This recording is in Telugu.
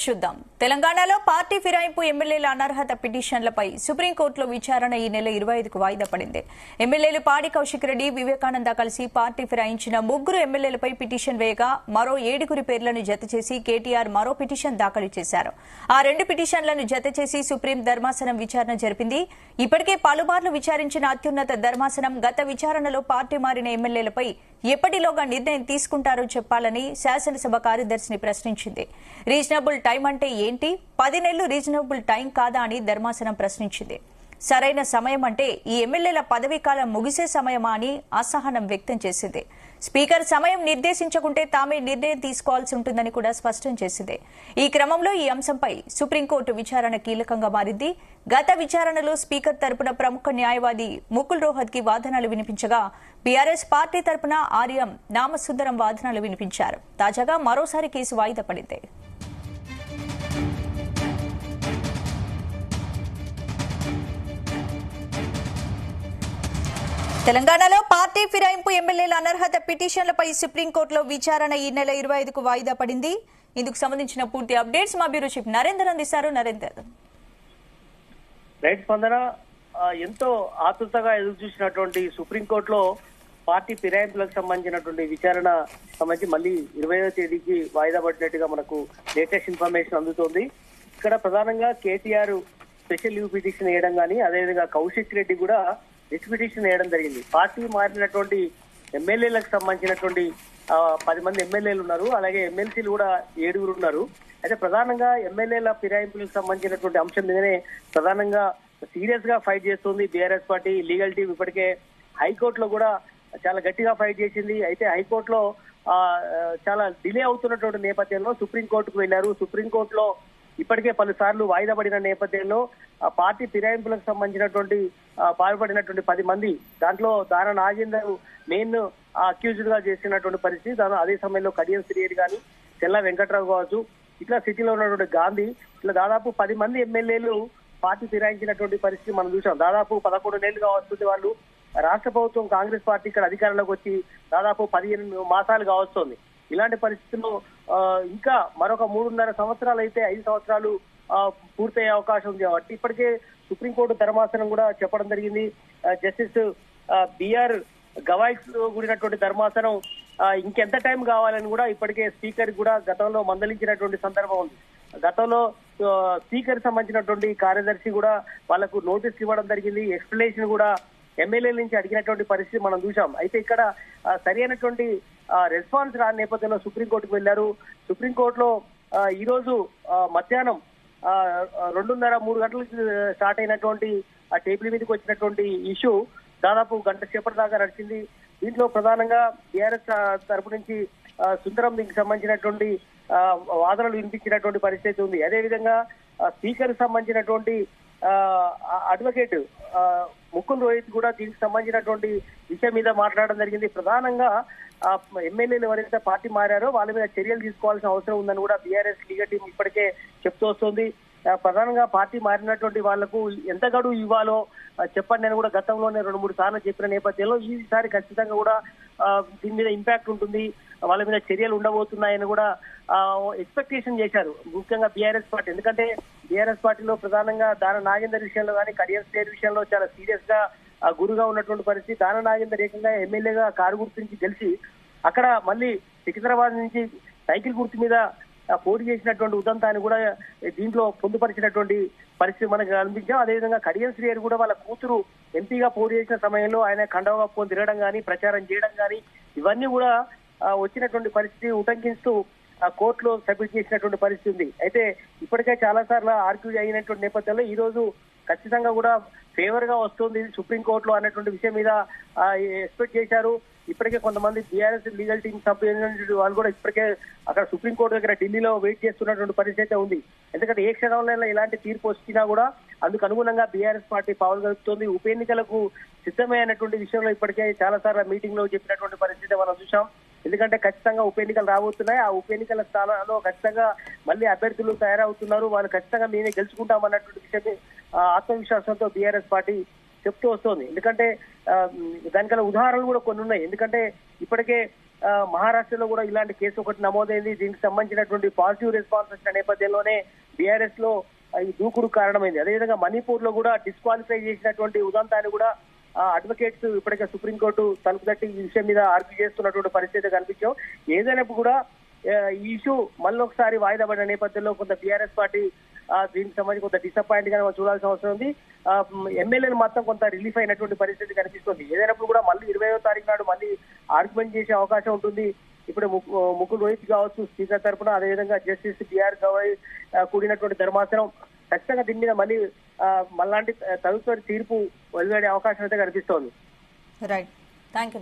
చూద్దాం. తెలంగాణలో పార్టీ ఫిరాయింపు ఎమ్మెల్యేల అనర్హత పిటిషన్లపై సుప్రీంకోర్టులో విచారణ ఈ నెల 25కు వాయిదా పడింది. ఎమ్మెల్యేలు పాడి కౌశిక్ రెడ్డి, వివేకానంద కలిసి పార్టీ ఫిరాయించిన 3 ఎమ్మెల్యేలపై పిటిషన్ వేయగా మరో 7 పేర్లను జతచేసి కేటీఆర్ మరో పిటిషన్ దాఖలు చేశారు. ఆ 2 పిటిషన్లను జతచేసి సుప్రీం ధర్మాసనం విచారణ జరిపింది. ఇప్పటికే పలుమార్లు విచారించిన అత్యున్నత ధర్మాసనం గత విచారణలో పార్టీ మారిన ఎమ్మెల్యేలపై ఎప్పటిలోగా నిర్ణయం తీసుకుంటారో చెప్పాలని శాసనసభ కార్యదర్శిని ప్రశ్నించింది. రీజనబుల్ టైం అంటే ఏంటి? 10 నెలలు రీజనబుల్ టైం కాదా అని ధర్మాసనం ప్రశ్నించింది. సరైన సమయం అంటే ఈ ఎమ్మెల్యేల పదవీకాలం ముగిసే సమయమా అని అసహనం వ్యక్తం చేసింది. స్పీకర్ సమయం నిర్దేశించకుంటే తామే నిర్ణయం తీసుకోవాల్సి ఉంటుందని కూడా స్పష్టం చేసింది. ఈ క్రమంలో ఈ అంశంపై సుప్రీంకోర్టు విచారణ కీలకంగా మారింది. గత విచారణలో స్పీకర్ తరపున ప్రముఖ న్యాయవాది ముకుల్ రోహత్ కి వాదనలు వినిపించగా బీఆర్ఎస్ పార్టీ తరపున ఆర్యం నామసుందరం వాదనలు వినిపించారు. తాజాగా మరోసారి కేసు వాయిదా పడింది. తెలంగాణలో పార్టీ ఫిరాయింపు ఎమ్మెల్యేల అనర్హత పిటిషన్లపై సుప్రీంకోర్టులో విచారణ ఈ నెల 25కు వాయిదా పడింది. ఇందుకు సంబంధించిన పూర్తి అప్డేట్స్ మా బ్యూరో చీఫ్ నరేందర్ అందిస్తారు. నరేందర్, రైట్ స్పందన, ఎంతో ఆతృతగా ఎదురు చూసినటువంటి సుప్రీంకోర్టులో పార్టీ ఫిరాయింపులకు సంబంధించినటువంటి విచారణ సంబంధించి మళ్ళీ 20వ తేదీకి వాయిదా పడినట్టుగా మనకు లేటెస్ట్ ఇన్ఫర్మేషన్ అందుతోంది. ఇక్కడ ప్రధానంగా కేటీఆర్ స్పెషల్ లీవ్ పిటిషన్ వేయడం కానీ, అదేవిధంగా కౌశిక్ రెడ్డి కూడా రిట్ పిటిషన్ వేయడం జరిగింది. పార్టీ మారినటువంటి ఎమ్మెల్యేలకు సంబంధించినటువంటి 10 మంది ఎమ్మెల్యేలు ఉన్నారు, అలాగే ఎమ్మెల్సీలు కూడా 7 ఉన్నారు. అయితే ప్రధానంగా ఎమ్మెల్యేల ఫిరాయింపులకు సంబంధించినటువంటి అంశం మీదనే ప్రధానంగా సీరియస్ గా ఫైట్ చేస్తుంది బీఆర్ఎస్ పార్టీ. లీగల్ టీం ఇప్పటికే హైకోర్టులో కూడా చాలా గట్టిగా ఫైట్ చేసింది. అయితే హైకోర్టులో చాలా డిలే అవుతున్నటువంటి నేపథ్యంలో సుప్రీంకోర్టుకు వెళ్లారు. సుప్రీంకోర్టులో ఇప్పటికే పలుసార్లు వాయిదా పడిన నేపథ్యంలో పార్టీ ఫిరాయింపులకు సంబంధించినటువంటి పాల్పడినటువంటి 10 మంది, దాంట్లో దాన నాగేందర్ మెయిన్ అక్యూజ్డ్ గా చేసినటువంటి పరిస్థితి. అదే సమయంలో కడియం శ్రీహరి గాని, తెల్ల వెంకట్రావు కావచ్చు, ఇట్లా సిటీలో ఉన్నటువంటి గాంధీ, ఇట్లా దాదాపు 10 మంది ఎమ్మెల్యేలు పార్టీ ఫిరాయించినటువంటి పరిస్థితి మనం చూసాం. దాదాపు 11 నెలలుగా వస్తుంది వాళ్ళు. రాష్ట్ర ప్రభుత్వం కాంగ్రెస్ పార్టీ ఇక్కడ అధికారంలోకి వచ్చి దాదాపు 15 మాసాలు కావస్తుంది. ఇలాంటి పరిస్థితుల్లో ఇంకా మరొక 3.5 సంవత్సరాలు అయితే 5 సంవత్సరాలు పూర్తయ్యే అవకాశం ఉంది. కాబట్టి ఇప్పటికే సుప్రీంకోర్టు ధర్మాసనం కూడా చెప్పడం జరిగింది. జస్టిస్ బిఆర్ గవాయ్ కూడినటువంటి ధర్మాసనం ఇంకెంత టైం కావాలని కూడా ఇప్పటికే స్పీకర్ కూడా గతంలో మందలించినటువంటి సందర్భం ఉంది. గతంలో స్పీకర్ సంబంధించినటువంటి కార్యదర్శి కూడా వాళ్లకు నోటీసులు ఇవ్వడం జరిగింది. ఎక్స్ప్లెనేషన్ కూడా ఎమ్మెల్యేల నుంచి అడిగినటువంటి పరిస్థితి మనం చూసాం. అయితే ఇక్కడ సరైనటువంటి రెస్పాన్స్ రాని నేపథ్యంలో సుప్రీంకోర్టుకు వెళ్లారు. సుప్రీంకోర్టులో ఈ రోజు మధ్యాహ్నం 2:30-3 గంటలకు స్టార్ట్ అయినటువంటి ఆ టేబుల్ మీదకి వచ్చినటువంటి ఇష్యూ దాదాపు గంట సేపటి దాకా నడిచింది. దీంట్లో ప్రధానంగా బీఆర్ఎస్ తరపు నుంచి సుందరం దీనికి సంబంధించినటువంటి వాదనలు వినిపించినటువంటి పరిస్థితి ఉంది. అదేవిధంగా స్పీకర్ సంబంధించినటువంటి అడ్వకేట్ ముకుల్ రోహిత్ కూడా దీనికి సంబంధించినటువంటి విషయం మీద మాట్లాడడం జరిగింది. ప్రధానంగా ఎమ్మెల్యేలు ఎవరైతే పార్టీ మారారో వాళ్ళ మీద చర్యలు తీసుకోవాల్సిన అవసరం ఉందని కూడా బీఆర్ఎస్ లీగల్ టీం ఇప్పటికే చెప్తూ వస్తుంది. ప్రధానంగా పార్టీ మారినటువంటి వాళ్లకు ఎంత గడువు ఇవ్వాలో చెప్పండి అని కూడా గతంలోనే 2-3 సార్లు చెప్పిన నేపథ్యంలో ఈసారి ఖచ్చితంగా కూడా దీని మీద ఇంపాక్ట్ ఉంటుంది, వాళ్ళ మీద చర్యలు ఉండబోతున్నాయని కూడా ఎక్స్పెక్టేషన్ చేశారు ముఖ్యంగా బీఆర్ఎస్ పార్టీ. ఎందుకంటే బీఆర్ఎస్ పార్టీలో ప్రధానంగా దాన నాగేందర్ విషయంలో కానీ, కడియం స్టేట్ విషయంలో చాలా సీరియస్ గా గురుగా ఉన్నటువంటి పరిస్థితి. దాన నాగేందర్ ఏకంగా ఎమ్మెల్యేగా కారు గుర్తు నుంచి గెలిచి అక్కడ మళ్ళీ సికింద్రాబాద్ నుంచి సైకిల్ గుర్తు మీద పోటీ చేసినటువంటి ఉదంతాన్ని కూడా దీంట్లో పొందుపరిచినటువంటి పరిస్థితి మనకు కనిపించాం. అదేవిధంగా కడియం శ్రీహరి కూడా వాళ్ళ కూతురు ఎంపీగా పోటీ చేసిన సమయంలో ఆయన కండవ కప్పుకొని తిరగడం కానీ, ప్రచారం చేయడం కానీ, ఇవన్నీ కూడా వచ్చినటువంటి పరిస్థితి ఉటంకిస్తూ కోర్టులో సబ్మిట్ చేసినటువంటి పరిస్థితి ఉంది. అయితే ఇప్పటికే చాలా సార్లు ఆర్గ్యూ అయినటువంటి నేపథ్యంలో ఈ రోజు ఖచ్చితంగా కూడా ఫేవర్ గా వస్తుంది సుప్రీంకోర్టులో అన్నటువంటి విషయం మీద ఎక్స్పెక్ట్ చేశారు. ఇప్పటికే కొంతమంది బీఆర్ఎస్ లీగల్ టీం సభ్యులు వాళ్ళు కూడా ఇప్పటికే అక్కడ సుప్రీంకోర్టు దగ్గర ఢిల్లీలో వెయిట్ చేస్తున్నటువంటి పరిస్థితి ఉంది. ఎందుకంటే ఏ క్షణంలో ఇలాంటి తీర్పు వచ్చినా కూడా అందుకు అనుగుణంగా బీఆర్ఎస్ పార్టీ పావులు కలుపుతోంది. ఉప ఎన్నికలకు సిద్ధమైనటువంటి విషయంలో ఇప్పటికే చాలా సార్లు మీటింగ్ లో చెప్పినటువంటి పరిస్థితి మనం చూసాం. ఎందుకంటే ఖచ్చితంగా ఉప ఎన్నికలు రాబోతున్నాయి. ఆ ఉప ఎన్నికల స్థానంలో ఖచ్చితంగా మళ్ళీ అభ్యర్థులు తయారవుతున్నారు. వాళ్ళు ఖచ్చితంగా మేమే గెలుచుకుంటామన్నటువంటి విషయాన్ని ఆత్మవిశ్వాసంతో బీఆర్ఎస్ పార్టీ చెప్తూ వస్తోంది. ఎందుకంటే దానికన్నా ఉదాహరణలు కూడా కొన్ని ఉన్నాయి. ఎందుకంటే ఇప్పటికే మహారాష్ట్రలో కూడా ఇలాంటి కేసు ఒకటి నమోదైంది. దీనికి సంబంధించినటువంటి పాజిటివ్ రెస్పాన్స్ వచ్చిన నేపథ్యంలోనే బీఆర్ఎస్ లో ఈ దూకుడు కారణమైంది. అదేవిధంగా మణిపూర్ లో కూడా డిస్క్వాలిఫై చేసినటువంటి ఉదంతాన్ని కూడా అడ్వకేట్స్ ఇప్పటికే సుప్రీంకోర్టు తలుపు తట్టి ఈ విషయం మీద ఆర్గ్యూ చేస్తున్నటువంటి పరిస్థితి కనిపించాం. ఏదైనప్పుడు కూడా ఈ ఇష్యూ మళ్ళొకసారి వాయిదా పడిన నేపథ్యంలో కొంత బీఆర్ఎస్ పార్టీ దీనికి సంబంధించి కొంత డిసప్పాయింట్ గా మనం చూడాల్సిన అవసరం ఉంది. ఎమ్మెల్యేలు మాత్రం కొంత రిలీఫ్ అయినటువంటి పరిస్థితి కనిపిస్తుంది. ఏదైనప్పుడు కూడా మళ్ళీ 20వ తారీఖు నాడు మళ్ళీ ఆర్గ్యుమెంట్ చేసే అవకాశం ఉంటుంది. ఇప్పుడు ముకుల్ రోహిత్ కావచ్చు స్పీకర్ తరఫున, అదేవిధంగా జస్టిస్ బిఆర్ గవాయ్ కూడినటువంటి ధర్మాసనం ఖచ్చితంగా దీని మీద మళ్ళీ మళ్ళాంటి తదుపరి తీర్పు వెలువడే అవకాశం అయితే కనిపిస్తోంది. Right, thank you.